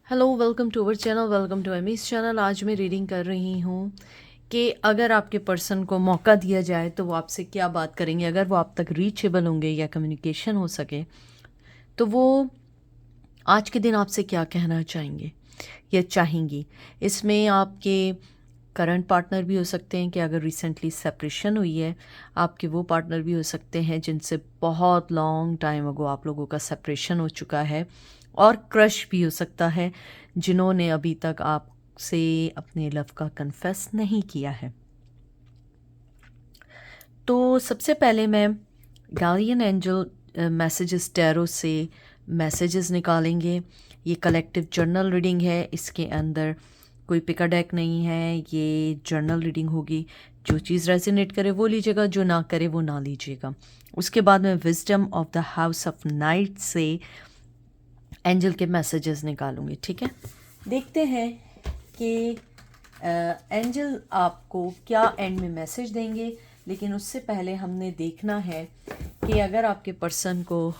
Hello, welcome to our channel, welcome to Amy's channel. आज मैं reading कर रही हूँ कि अगर आपके पर्सन को मौका दिया जाए तो वो आपसे क्या बात करेंगे। अगर वो आप तक रीचेबल होंगे या कम्युनिकेशन हो सके तो वो आज के दिन आपसे क्या कहना चाहेंगे या चाहेंगी। इसमें आपके करंट पार्टनर भी हो सकते हैं कि अगर रिसेंटली सेपरेशन हुई है, आपके वो पार्टनर भी हो सकते हैं जिनसे बहुत लॉन्ग टाइम अगो आप लोगों का सेपरेशन हो चुका है, और क्रश भी हो सकता है जिन्होंने अभी तक आपसे अपने लव का कन्फेस नहीं किया है। तो सबसे पहले मैं गार्डियन एंजल मैसेजेस टैरो से मैसेजेस निकालेंगे। ये कलेक्टिव जर्नल रीडिंग है, इसके अंदर कोई पिका डेक नहीं है, ये जर्नल रीडिंग होगी। जो चीज़ रेजोनेट करे वो लीजिएगा, जो ना करे वो ना लीजिएगा। उसके बाद मैं wisdom of the house of night से एंजल के मैसेजेस निकालूंगी। ठीक है, देखते हैं कि एंजल आपको क्या एंड में मैसेज देंगे। लेकिन उससे पहले हमने देखना है कि अगर आपके पर्सन को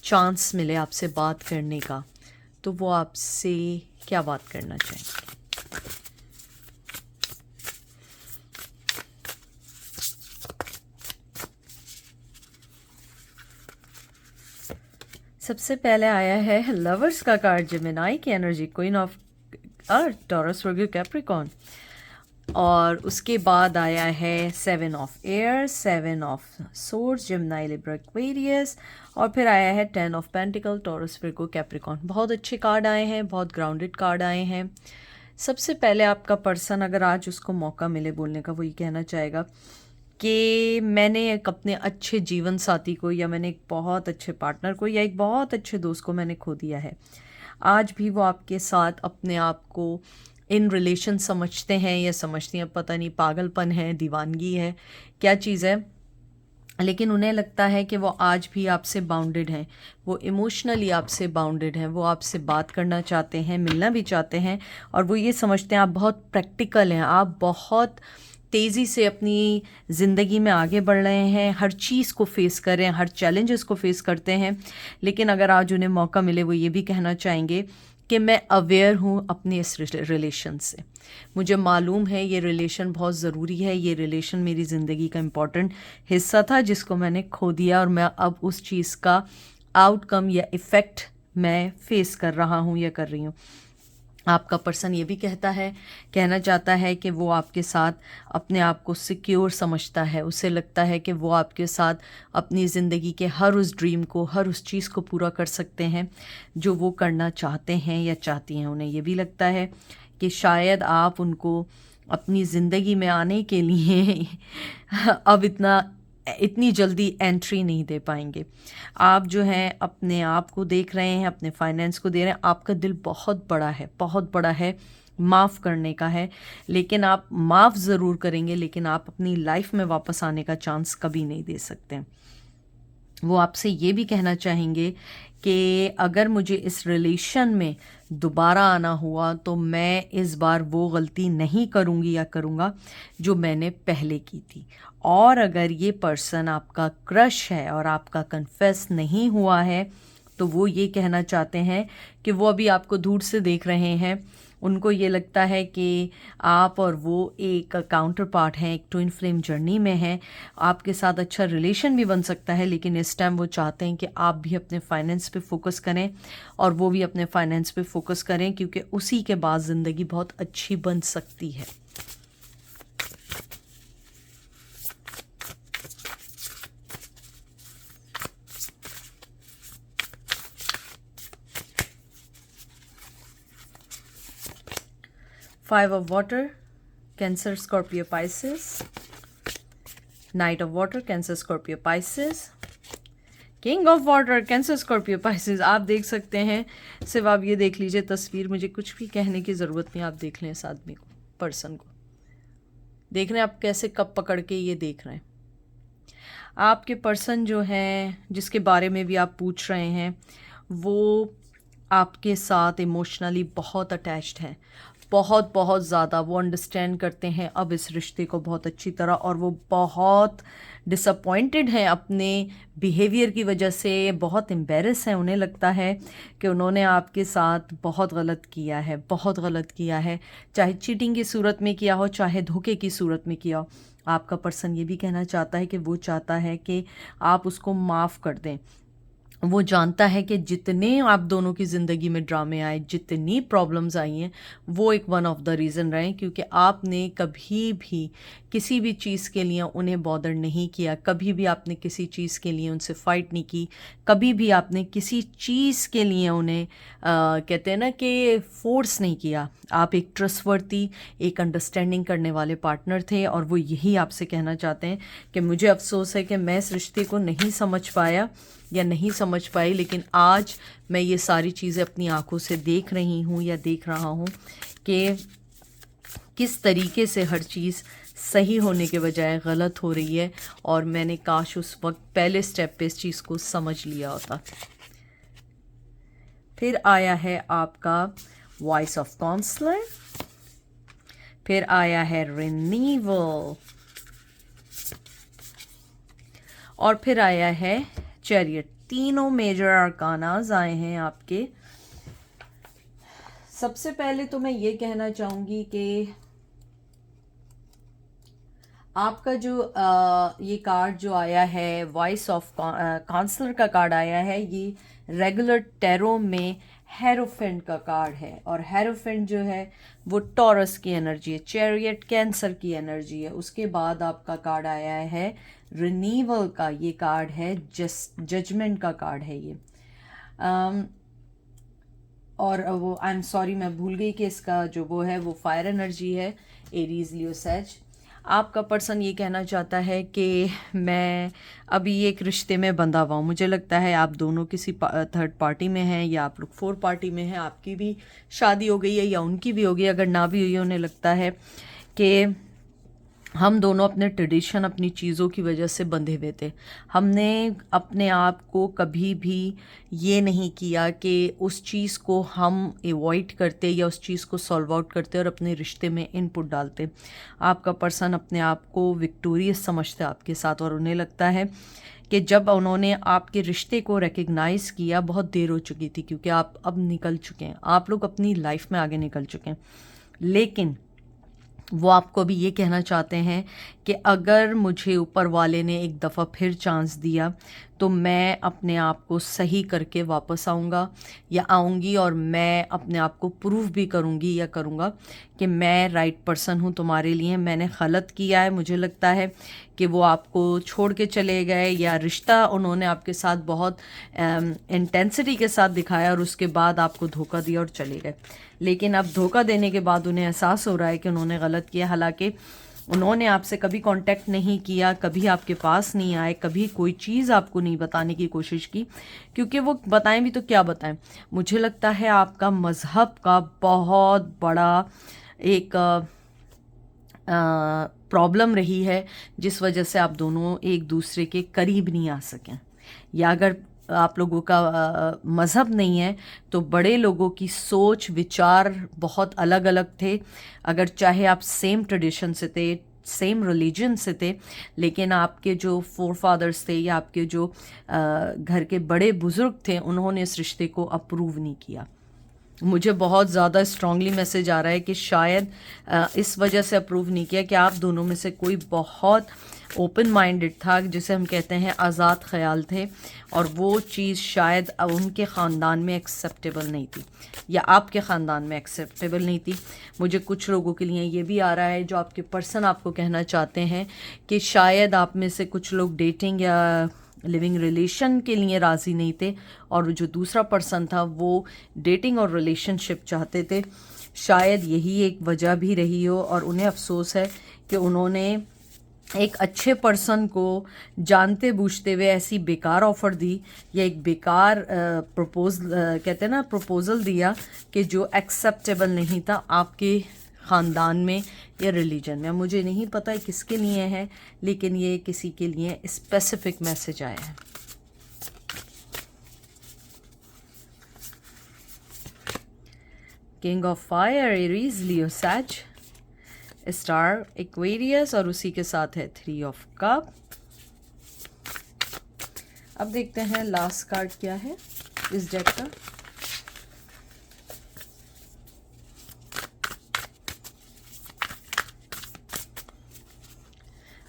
चांस मिले आपसे बात करने का तो वो आपसे क्या बात करना चाहेंगे। सबसे पहले आया है लवर्स का कार्ड, जेमिनी की energy, queen of earth, taurus, Virgo, Capricorn. और उसके बाद आया है seven of air, seven of swords, Gemini, Libra, Aquarius. और फिर आया है ten of pentacle, taurus, Virgo, Capricorn. बहुत अच्छे कार्ड आए हैं, बहुत ग्राउंडेड कार्ड आए हैं। सबसे पहले आपका पर्सन, अगर आज उसको मौका मिले बोलने का, वो ये कहना चाहेगा कि मैंने एक अपने अच्छे जीवन साथी को, या मैंने एक बहुत अच्छे पार्टनर को, या एक बहुत अच्छे दोस्त को मैंने खो दिया है। आज भी वो आपके साथ अपने आप को इन रिलेशन समझते हैं या समझती हैं, पता नहीं, पागलपन है, दीवानगी है, क्या चीज़ है, लेकिन उन्हें लगता है कि वो आज भी आपसे बाउंडेड हैं, वो इमोशनली आपसे बाउंडेड हैं, वो आपसे बात करना चाहते हैं, मिलना भी चाहते हैं। और वो ये समझते हैं आप बहुत प्रैक्टिकल हैं, आप बहुत तेज़ी से अपनी ज़िंदगी में आगे बढ़ रहे हैं, हर चीज़ को फेस कर रहे हैं, हर चैलेंजेस को फेस करते हैं। लेकिन अगर आज उन्हें मौका मिले वो ये भी कहना चाहेंगे कि मैं अवेयर हूँ अपने इस रिलेशन से, मुझे मालूम है ये रिलेशन बहुत ज़रूरी है, ये रिलेशन मेरी ज़िंदगी का इम्पॉर्टेंट हिस्सा था जिसको मैंने खो दिया, और मैं अब उस चीज़ का आउटकम या इफ़ेक्ट मैं फेस कर रहा हूँ या कर रही हूँ। आपका पर्सन ये भी कहना चाहता है कि वो आपके साथ अपने आप को सिक्योर समझता है, उसे लगता है कि वो आपके साथ अपनी ज़िंदगी के हर उस ड्रीम को, हर उस चीज़ को पूरा कर सकते हैं जो वो करना चाहते हैं या चाहती हैं। उन्हें ये भी लगता है कि शायद आप उनको अपनी ज़िंदगी में आने के लिए अब इतनी जल्दी एंट्री नहीं दे पाएंगे। आप जो हैं अपने आप को देख रहे हैं, अपने फाइनेंस को दे रहे हैं, आपका दिल बहुत बड़ा है, बहुत बड़ा है, माफ़ करने का है। लेकिन आप माफ़ ज़रूर करेंगे, लेकिन आप अपनी लाइफ में वापस आने का चांस कभी नहीं दे सकते। वो आपसे ये भी कहना चाहेंगे कि अगर मुझे इस रिलेशन में दोबारा आना हुआ तो मैं इस बार वो गलती नहीं करूँगी या करूँगा जो मैंने पहले की थी। और अगर ये पर्सन आपका क्रश है और आपका कन्फेस नहीं हुआ है तो वो ये कहना चाहते हैं कि वो अभी आपको दूर से देख रहे हैं, उनको ये लगता है कि आप और वो एक काउंटर पार्ट हैं, एक ट्विन फ्लेम जर्नी में हैं, आपके साथ अच्छा रिलेशन भी बन सकता है। लेकिन इस टाइम वो चाहते हैं कि आप भी अपने फाइनेंस पे फोकस करें और वो भी अपने फाइनेंस पे फोकस करें, क्योंकि उसी के बाद ज़िंदगी बहुत अच्छी बन सकती है। Five of water, cancer, Scorpio, Pisces. Night of water, cancer, Scorpio, Pisces. King of water, cancer, Scorpio, Pisces. आप देख सकते हैं, सिर्फ आप ये देख लीजिए तस्वीर, मुझे कुछ भी कहने की ज़रूरत नहीं, आप देख लें इस आदमी को, पर्सन को देख रहे हैं आप कैसे कप पकड़ के ये देख रहे हैं। आपके पर्सन जो हैं जिसके बारे में भी आप पूछ रहे हैं वो आपके साथ इमोशनली बहुत अटैच्ड है, बहुत बहुत ज़्यादा वो अंडरस्टैंड करते हैं अब इस रिश्ते को बहुत अच्छी तरह, और वो बहुत डिसअपॉइंटेड हैं अपने बिहेवियर की वजह से, बहुत एम्बेरस हैं। उन्हें लगता है कि उन्होंने आपके साथ बहुत गलत किया है, बहुत गलत किया है, चाहे चीटिंग की सूरत में किया हो, चाहे धोखे की सूरत में किया हो। आपका पर्सन ये भी कहना चाहता है कि वो चाहता है कि आप उसको माफ़ कर दें। वो जानता है कि जितने आप दोनों की ज़िंदगी में ड्रामे आए, जितनी प्रॉब्लम्स आई हैं, वो एक वन ऑफ द रीज़न रहे, क्योंकि आपने कभी भी किसी भी चीज़ के लिए उन्हें बॉदर नहीं किया, कभी भी आपने किसी चीज़ के लिए उनसे फ़ाइट नहीं की, कभी भी आपने किसी चीज़ के लिए उन्हें कहते हैं ना कि फोर्स नहीं किया। आप एक ट्रस्टवर्दी, एक अंडरस्टैंडिंग करने वाले पार्टनर थे, और वो यही आपसे कहना चाहते हैं कि मुझे अफसोस है कि मैं इस रिश्ते को नहीं समझ पाया या नहीं समझ पाई, लेकिन आज मैं ये सारी चीज़ें अपनी आंखों से देख रही हूँ या देख रहा हूँ कि किस तरीके से हर चीज़ सही होने के बजाय गलत हो रही है, और मैंने काश उस वक्त पहले स्टेप पे इस चीज़ को समझ लिया होता। फिर आया है आपका वॉइस ऑफ काउंसलर, फिर आया है रिन्यूअल, और फिर आया है चैरियट। तीनों मेजर आर्कानाज आए हैं आपके। सबसे पहले तो मैं ये कहना चाहूँगी कि आपका जो ये कार्ड जो आया है, वॉइस ऑफ काउंसलर का कार्ड आया है, ये रेगुलर टैरो में हेरोफेंट का कार्ड है, और हेरोफेंट जो है वो टॉरस की एनर्जी है, चैरियट कैंसर की एनर्जी है। उसके बाद आपका कार्ड आया है रिन्यूअल का, ये कार्ड है जजमेंट का कार्ड है ये। और वो आई एम सॉरी, मैं भूल गई कि इसका जो वो है वो फायर एनर्जी है, एरीज लियो सेज। आपका पर्सन ये कहना चाहता है कि मैं अभी एक रिश्ते में बंधा हुआ हूँ। मुझे लगता है आप दोनों किसी थर्ड पार्टी में हैं, या आप लोग फोर्थ पार्टी में हैं। आपकी भी शादी हो गई है या उनकी भी हो गई, अगर ना भी हुई है उन्हें लगता है कि हम दोनों अपने ट्रेडिशन, अपनी चीज़ों की वजह से बंधे हुए थे। हमने अपने आप को कभी भी ये नहीं किया कि उस चीज़ को हम अवॉइड करते या उस चीज़ को सॉल्व आउट करते और अपने रिश्ते में इनपुट डालते। आपका पर्सन अपने आप को विक्टोरियस समझता है आपके साथ, और उन्हें लगता है कि जब उन्होंने आपके रिश्ते को रिकग्नाइज़ किया, बहुत देर हो चुकी थी, क्योंकि आप अब निकल चुके हैं, आप लोग अपनी लाइफ में आगे निकल चुके हैं। लेकिन वो आपको भी ये कहना चाहते हैं कि अगर मुझे ऊपर वाले ने एक दफ़ा फिर चांस दिया तो मैं अपने आप को सही करके वापस आऊँगा या आऊँगी, और मैं अपने आप को प्रूव भी करूँगी या करूँगा कि मैं राइट पर्सन हूँ तुम्हारे लिए। मैंने गलत किया है, मुझे लगता है कि वो आपको छोड़ के चले गए, या रिश्ता उन्होंने आपके साथ बहुत इंटेंसिटी के साथ दिखाया और उसके बाद आपको धोखा दिया और चले गए। लेकिन अब धोखा देने के बाद उन्हें एहसास हो रहा है कि उन्होंने गलत किया। हालांकि उन्होंने आपसे कभी कांटेक्ट नहीं किया, कभी आपके पास नहीं आए, कभी कोई चीज़ आपको नहीं बताने की कोशिश की, क्योंकि वो बताएं भी तो क्या बताएं। मुझे लगता है आपका मज़हब का बहुत बड़ा एक प्रॉब्लम रही है, जिस वजह से आप दोनों एक दूसरे के करीब नहीं आ सकें। या अगर आप लोगों का मज़हब नहीं है तो बड़े लोगों की सोच विचार बहुत अलग अलग थे। अगर चाहे आप सेम ट्रेडिशन से थे, सेम रिलीजन से थे, लेकिन आपके जो फोर फादर्स थे या आपके जो घर के बड़े बुज़ुर्ग थे, उन्होंने इस रिश्ते को अप्रूव नहीं किया। मुझे बहुत ज़्यादा स्ट्रांगली मैसेज आ रहा है कि शायद इस वजह से अप्रूव नहीं किया कि आप दोनों में से कोई बहुत ओपन माइंडेड था, जिसे हम कहते हैं आज़ाद ख्याल थे, और वो चीज़ शायद उनके ख़ानदान में एक्सेप्टेबल नहीं थी या आपके ख़ानदान में एक्सेप्टेबल नहीं थी। मुझे कुछ लोगों के लिए ये भी आ रहा है, जो आपके पर्सन आपको कहना चाहते हैं कि शायद आप में से कुछ लोग डेटिंग या लिविंग रिलेशन के लिए राज़ी नहीं थे, और जो दूसरा पर्सन था वो डेटिंग और रिलेशनशिप चाहते थे। शायद यही एक वजह भी रही हो, और उन्हें अफसोस है कि उन्होंने एक अच्छे पर्सन को जानते बूझते हुए ऐसी बेकार ऑफ़र दी, या एक बेकार कहते हैं ना प्रपोज़ल दिया कि जो एक्सेप्टेबल नहीं था आपके ख़ानदान में या रिलीजन में। मुझे नहीं पता किसके लिए है, लेकिन ये किसी के लिए स्पेसिफिक मैसेज आया है। King of fire Aries, Leo says, star Aquarius और उसी के साथ है 3 ऑफ कप। अब देखते हैं लास्ट कार्ड क्या है इस डेक का।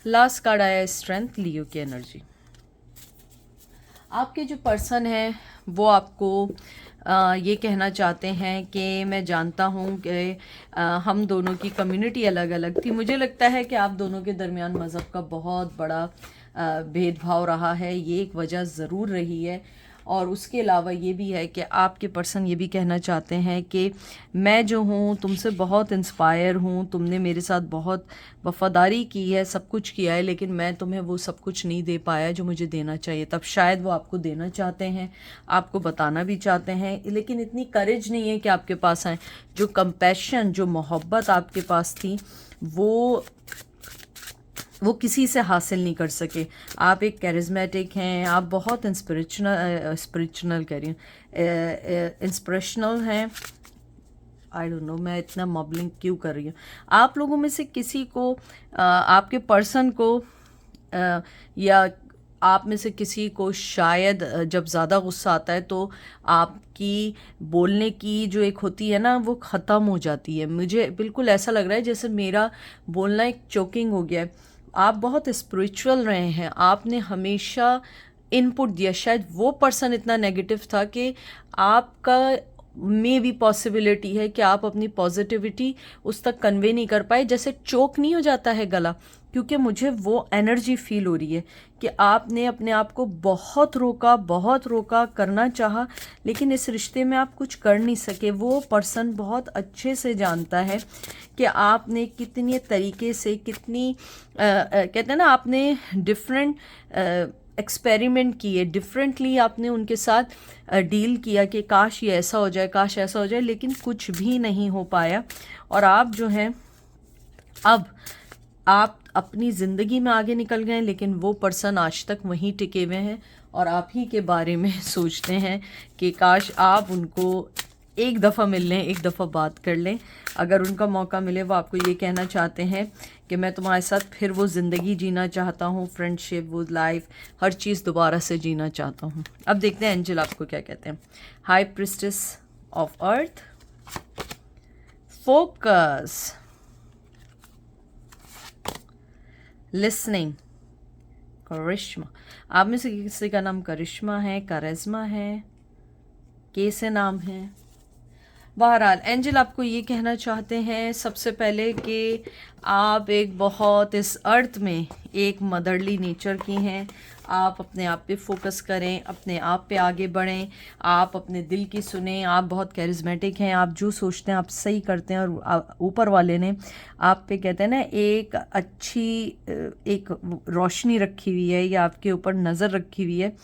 लास्ट कार्ड आया स्ट्रेंथ, लियो की एनर्जी। आपके जो पर्सन है वो आपको ये कहना चाहते हैं कि मैं जानता हूँ कि हम दोनों की कम्युनिटी अलग अलग थी। मुझे लगता है कि आप दोनों के दरमियान मज़हब का बहुत बड़ा भेदभाव रहा है, ये एक वजह ज़रूर रही है। और उसके अलावा ये भी है कि आपके पर्सन ये भी कहना चाहते हैं कि मैं जो हूँ तुमसे बहुत इंस्पायर हूँ, तुमने मेरे साथ बहुत वफ़ादारी की है, सब कुछ किया है, लेकिन मैं तुम्हें वो सब कुछ नहीं दे पाया जो मुझे देना चाहिए। तब शायद वो आपको देना चाहते हैं, आपको बताना भी चाहते हैं, लेकिन इतनी करेज नहीं है कि आपके पास आए। जो कंपैशन, जो मोहब्बत आपके पास थी वो किसी से हासिल नहीं कर सके। आप एक कैरिज्मेटिक हैं, आप बहुत स्पिरिचुअल कह रही हूँ, इंस्पिरेशनल हैं। आई डोंट नो मैं इतना मबलिंग क्यों कर रही हूँ। आप लोगों में से किसी को आपके पर्सन को या आप में से किसी को शायद जब ज़्यादा गुस्सा आता है तो आपकी बोलने की जो एक होती है ना वो ख़त्म हो जाती है। मुझे बिल्कुल ऐसा लग रहा है जैसे मेरा बोलना एक चोकिंग हो गया है। आप बहुत स्पिरिचुअल रहे हैं, आपने हमेशा इनपुट दिया। शायद वो पर्सन इतना नेगेटिव था कि आपका में भी पॉसिबिलिटी है कि आप अपनी पॉजिटिविटी उस तक कन्वे नहीं कर पाए, जैसे चोक नहीं हो जाता है गला। क्योंकि मुझे वो एनर्जी फील हो रही है कि आपने अपने आप को बहुत रोका करना चाहा, लेकिन इस रिश्ते में आप कुछ कर नहीं सके। वो पर्सन बहुत अच्छे से जानता है कि आपने कितने तरीके से कहते हैं ना, आपने डिफरेंट एक्सपेरिमेंट किए, डिफरेंटली आपने उनके साथ डील किया कि काश ये ऐसा हो जाए, काश ऐसा हो जाए, लेकिन कुछ भी नहीं हो पाया। और आप जो हैं अब आप अपनी ज़िंदगी में आगे निकल गए, लेकिन वो पर्सन आज तक वहीं टिके हुए हैं और आप ही के बारे में सोचते हैं कि काश आप उनको एक दफ़ा मिल लें, एक दफ़ा बात कर लें। अगर उनका मौका मिले वो आपको ये कहना चाहते हैं कि मैं तुम्हारे साथ फिर वो ज़िंदगी जीना चाहता हूँ, फ्रेंडशिप, वो लाइफ, हर चीज़ दोबारा से जीना चाहता हूँ। अब देखते हैं एंजल आपको क्या कहते हैं। High priestess of earth, focus, listening, charisma. आप में से किसी का नाम करिश्मा है, करिश्मा है, कैसे नाम है। बहरहाल एंजल आपको ये कहना चाहते हैं सबसे पहले कि आप एक बहुत इस अर्थ में एक मदरली नेचर की हैं। आप अपने आप पे फोकस करें, अपने आप पे आगे बढ़ें, आप अपने दिल की सुने। आप बहुत कैरिज्मेटिक हैं, आप जो सोचते हैं आप सही करते हैं, और ऊपर वाले ने आप पे कहते हैं ना एक अच्छी एक रोशनी रखी हुई है या आपके ऊपर नज़र रखी हुई है।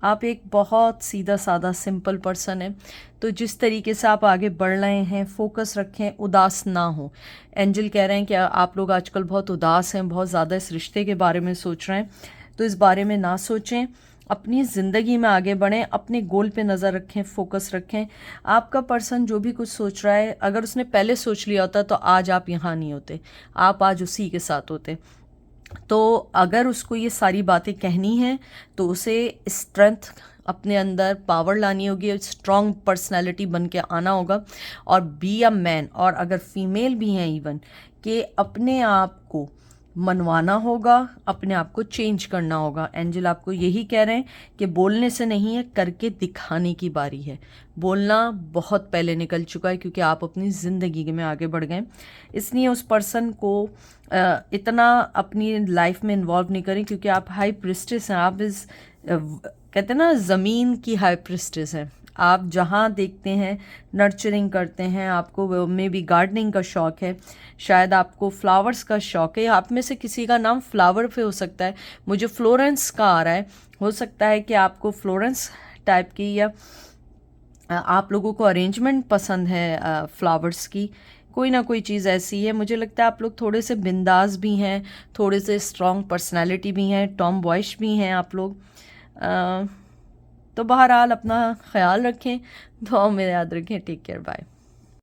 आप एक बहुत सीधा साधा सिंपल पर्सन है। तो जिस तरीके से आप आगे बढ़ रहे हैं, फोकस रखें, उदास ना हो। एंजल कह रहे हैं कि आप लोग आजकल बहुत उदास हैं, बहुत ज़्यादा इस रिश्ते के बारे में सोच रहे हैं, तो इस बारे में ना सोचें, अपनी ज़िंदगी में आगे बढ़ें, अपने गोल पे नज़र रखें, फोकस रखें। आपका पर्सन जो भी कुछ सोच रहा है, अगर उसने पहले सोच लिया होता तो आज आप यहाँ नहीं होते, आप आज उसी के साथ होते। तो अगर उसको ये सारी बातें कहनी हैं तो उसे स्ट्रेंथ अपने अंदर, पावर लानी होगी, स्ट्रॉन्ग पर्सनैलिटी बन के आना होगा, और बी अ मैन, और अगर फीमेल भी हैं इवन, कि अपने आप को मनवाना होगा, अपने आप को चेंज करना होगा। एंजल आपको यही कह रहे हैं कि बोलने से नहीं है, करके दिखाने की बारी है। बोलना बहुत पहले निकल चुका है क्योंकि आप अपनी ज़िंदगी में आगे बढ़ गए। इसलिए उस पर्सन को इतना अपनी लाइफ में इन्वॉल्व नहीं करें, क्योंकि आप हाई प्रिस्टेस हैं। आप इस कहते हैं ना ज़मीन की हाई प्रिस्टेस हैं। आप जहाँ देखते हैं नर्चरिंग करते हैं, आपको में भी गार्डनिंग का शौक़ है, शायद आपको फ्लावर्स का शौक़ है। आप में से किसी का नाम फ्लावर पे हो सकता है, मुझे फ्लोरेंस का आ रहा है। हो सकता है कि आपको फ्लोरेंस टाइप की, या आप लोगों को अरेंजमेंट पसंद है फ्लावर्स की, कोई ना कोई चीज़ ऐसी है। मुझे लगता है आप लोग थोड़े से बिंदास भी हैं, थोड़े से स्ट्रॉन्ग पर्सनालिटी भी हैं, टॉम बॉयश भी हैं आप लोग। तो बहरहाल अपना ख्याल रखें, दुआ में याद रखें। Take care, bye.